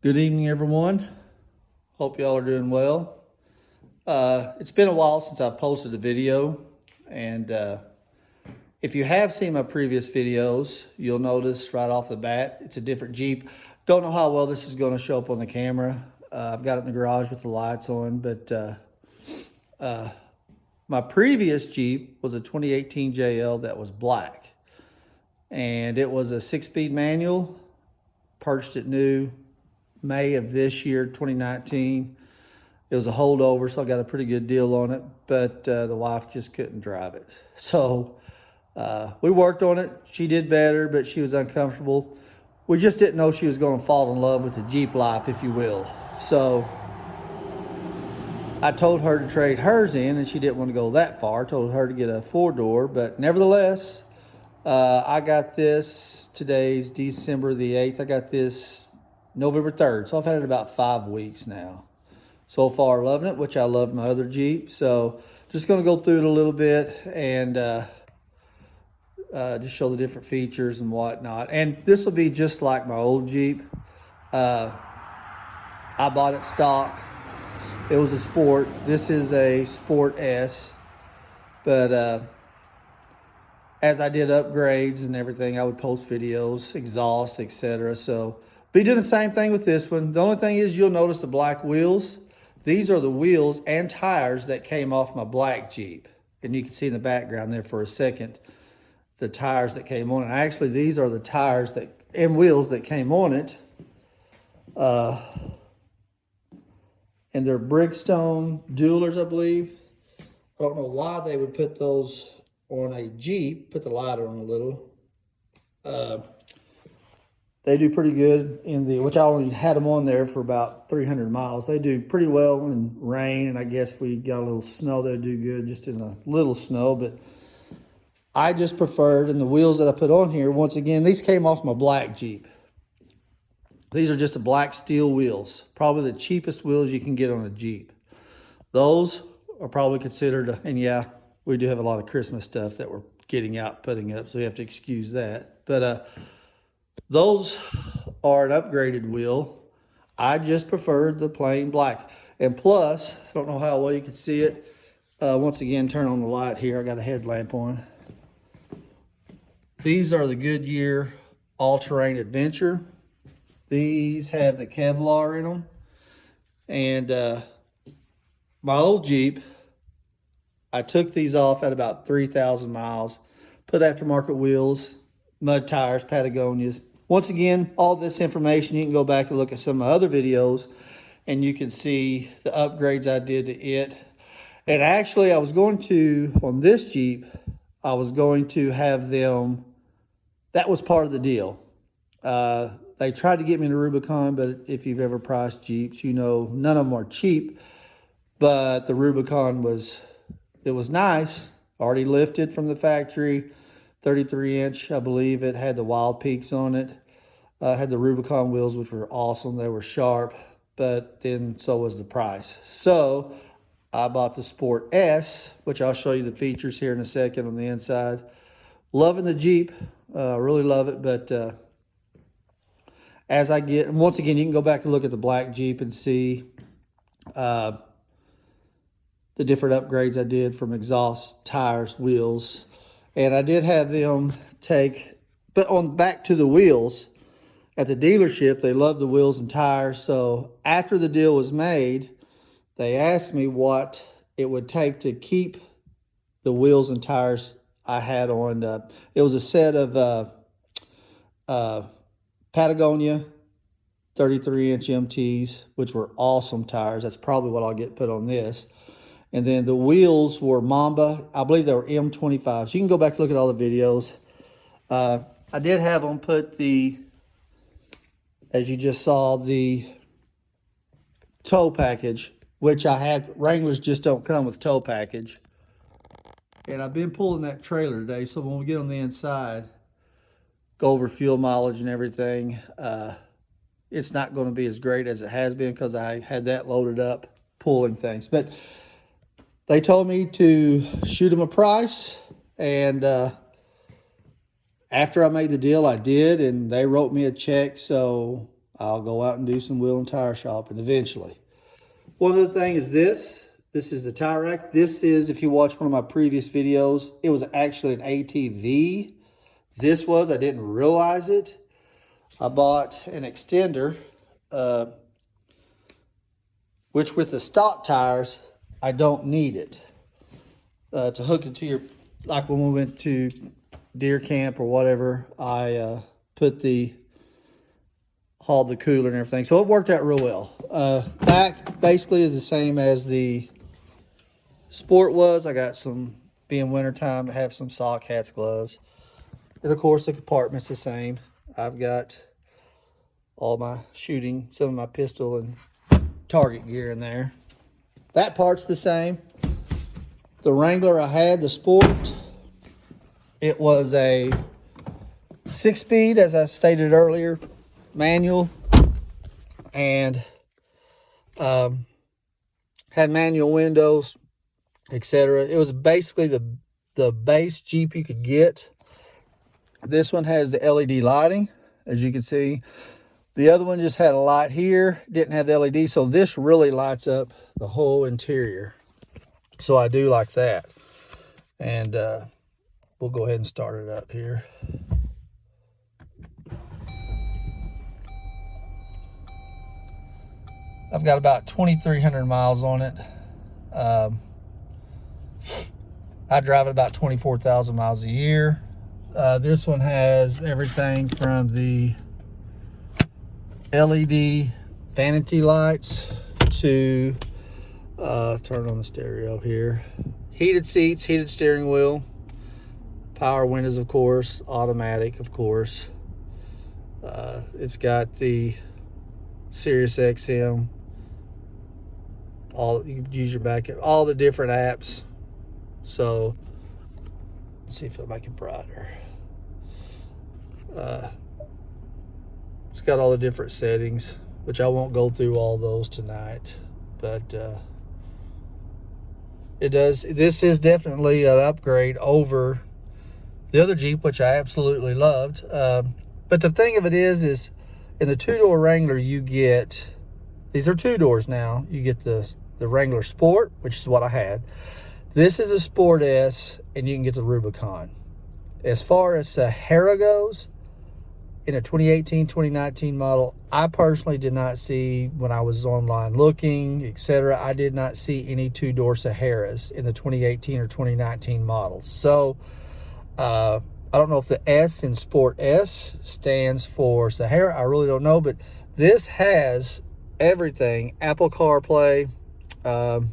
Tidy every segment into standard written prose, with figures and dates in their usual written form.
Good evening, everyone. Hope y'all are doing well. It's been a while since I've posted a video, and if you have seen my previous videos, you'll notice right off the bat it's a different Jeep. Don't know how well this is going to show up on the camera. I've got it in the garage with the lights on, but my previous Jeep was a 2018 JL that was black, and it was a 6-speed manual. Purchased it new May of this year, 2019. It was a holdover, so I got a pretty good deal on it, but the wife just couldn't drive it. So we worked on it. She did better, but she was uncomfortable. We just didn't know she was going to fall in love with the Jeep life, if you will. So I told her to trade hers in, and she didn't want to go that far. I told her to get a 4-door, but nevertheless, I got this, today's December the 8th. I got this November 3rd, so I've had it about 5 weeks now. So far, loving it, which I loved my other Jeep. So just going to go through it a little bit and just show the different features and whatnot. And this will be just like my old Jeep. I bought it stock. It was a Sport. This is a Sport S. But as I did upgrades and everything, I would post videos, exhaust, etc. So be doing the same thing with this one. The only thing is you'll notice the black wheels. These are the wheels and tires that came off my black Jeep. And you can see in the background there for a second, the tires that came on it. Actually, these are the tires that and wheels that came on it. And they're Bridgestone Duelers, I believe. I don't know why they would put those on a Jeep. Put the lighter on a little. They do pretty good in the, which I only had them on there for about 300 miles. They do pretty well in rain, and I guess if we got a little snow, they'd do good just in a little snow. But I just preferred, and the wheels that I put on here, once again, these came off my black Jeep. These are just the black steel wheels, probably the cheapest wheels you can get on a Jeep. Those are probably considered, and yeah, we do have a lot of Christmas stuff that we're getting out, putting up, so you have to excuse that. But those are an upgraded wheel. I just preferred the plain black. And plus, I don't know how well you can see it. Once again, turn on the light here. I got a headlamp on. These are the Goodyear All-Terrain Adventure. These have the Kevlar in them. And my old Jeep, I took these off at about 3,000 miles. Put aftermarket wheels, mud tires, Patagonias. Once again, all this information, you can go back and look at some of my other videos and you can see the upgrades I did to it. And actually, I was going to, on this Jeep, I was going to have them, that was part of the deal. They tried to get me in the Rubicon, but if you've ever priced Jeeps, you know none of them are cheap. But the Rubicon was nice, already lifted from the factory. 33-inch, I believe it had the Wild Peaks on it. Had the Rubicon wheels, which were awesome. They were sharp, but then so was the price. So I bought the Sport S, which I'll show you the features here in a second on the inside. Loving the Jeep, really love it. But as I get, and once again, you can go back and look at the black Jeep and see the different upgrades I did from exhaust, tires, wheels. And I did have them take, but on back to the wheels, at the dealership, they love the wheels and tires. So after the deal was made, they asked me what it would take to keep the wheels and tires I had on. It was a set of Patagonia 33-inch MTs, which were awesome tires. That's probably what I'll get put on this. And then the wheels were Mamba. I believe they were M25s. You can go back and look at all the videos. I did have them put the, as you just saw, the tow package, which I had. Wranglers just don't come with tow package. And I've been pulling that trailer today, so when we get on the inside, go over fuel mileage and everything, it's not going to be as great as it has been because I had that loaded up pulling things. But they told me to shoot them a price, and after I made the deal, I did, and they wrote me a check. So I'll go out and do some wheel and tire shopping eventually. One other thing is this. This is the tire rack. This is, if you watch one of my previous videos, it was actually an ATV. This was, I didn't realize it. I bought an extender, which with the stock tires, I don't need it. To hook it to your, like when we went to deer camp or whatever, I hauled the cooler and everything. So it worked out real well. Back basically is the same as the Sport was. I got some, being wintertime, I have some sock, hats, gloves. And of course the compartment's the same. I've got all my shooting, some of my pistol and target gear in there. That part's the same. The Wrangler I had, the Sport, it was a 6-speed, as I stated earlier, manual, and had manual windows, etc. It was basically the base Jeep you could get. This one has the LED lighting, as you can see. The other one just had a light here, didn't have the LED, so this really lights up the whole interior. So I do like that. And we'll go ahead and start it up here. I've got about 2,300 miles on it. I drive it about 24,000 miles a year. This one has everything from the LED vanity lights to turn on the stereo here. Heated seats, heated steering wheel, power windows, of course, automatic, of course. It's got the Sirius XM. You can use your back, all the different apps. So let's see if I make it brighter. It's got all the different settings, which I won't go through all those tonight, but it does. This is definitely an upgrade over the other Jeep, which I absolutely loved. But the thing of it is in the two-door Wrangler, you get, these are two doors now. You get the Wrangler Sport, which is what I had. This is a Sport S, and you can get the Rubicon. As far as Sahara goes, in a 2018, 2019 model, I personally did not see, when I was online looking, etc., I did not see any two-door Saharas in the 2018 or 2019 models. So I don't know if the S in Sport S stands for Sahara. I really don't know, but this has everything. Apple CarPlay. Of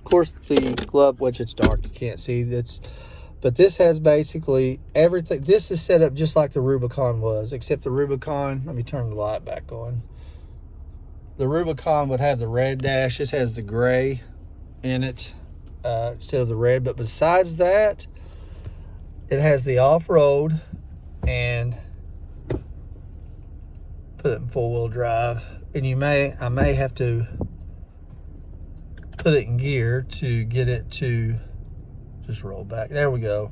course, the glove, which it's dark, you can't see this. But this has basically everything. This is set up just like the Rubicon was, except the Rubicon, let me turn the light back on. The Rubicon would have the red dash. This has the gray in it instead of the red. But besides that, it has the off-road, and put it in four-wheel drive. And I may have to put it in gear to get it to just roll back. There we go.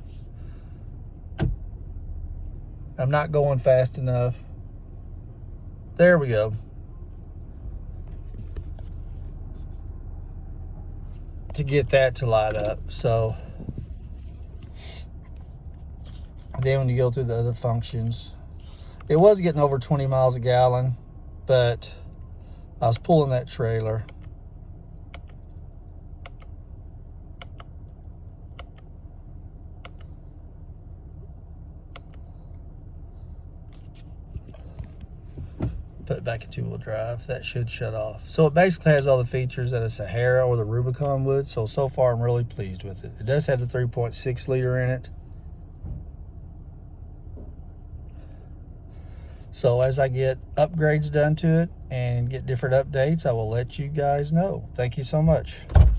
I'm not going fast enough. There we go. To get that to light up. So then when you go through the other functions, it was getting over 20 miles a gallon, but I was pulling that trailer. Put it back in two-wheel drive. That should shut off. So it basically has all the features that a Sahara or the Rubicon would. So far I'm really pleased with it. It does have the 3.6 liter in it. So as I get upgrades done to it and get different updates, I will let you guys know. Thank you so much.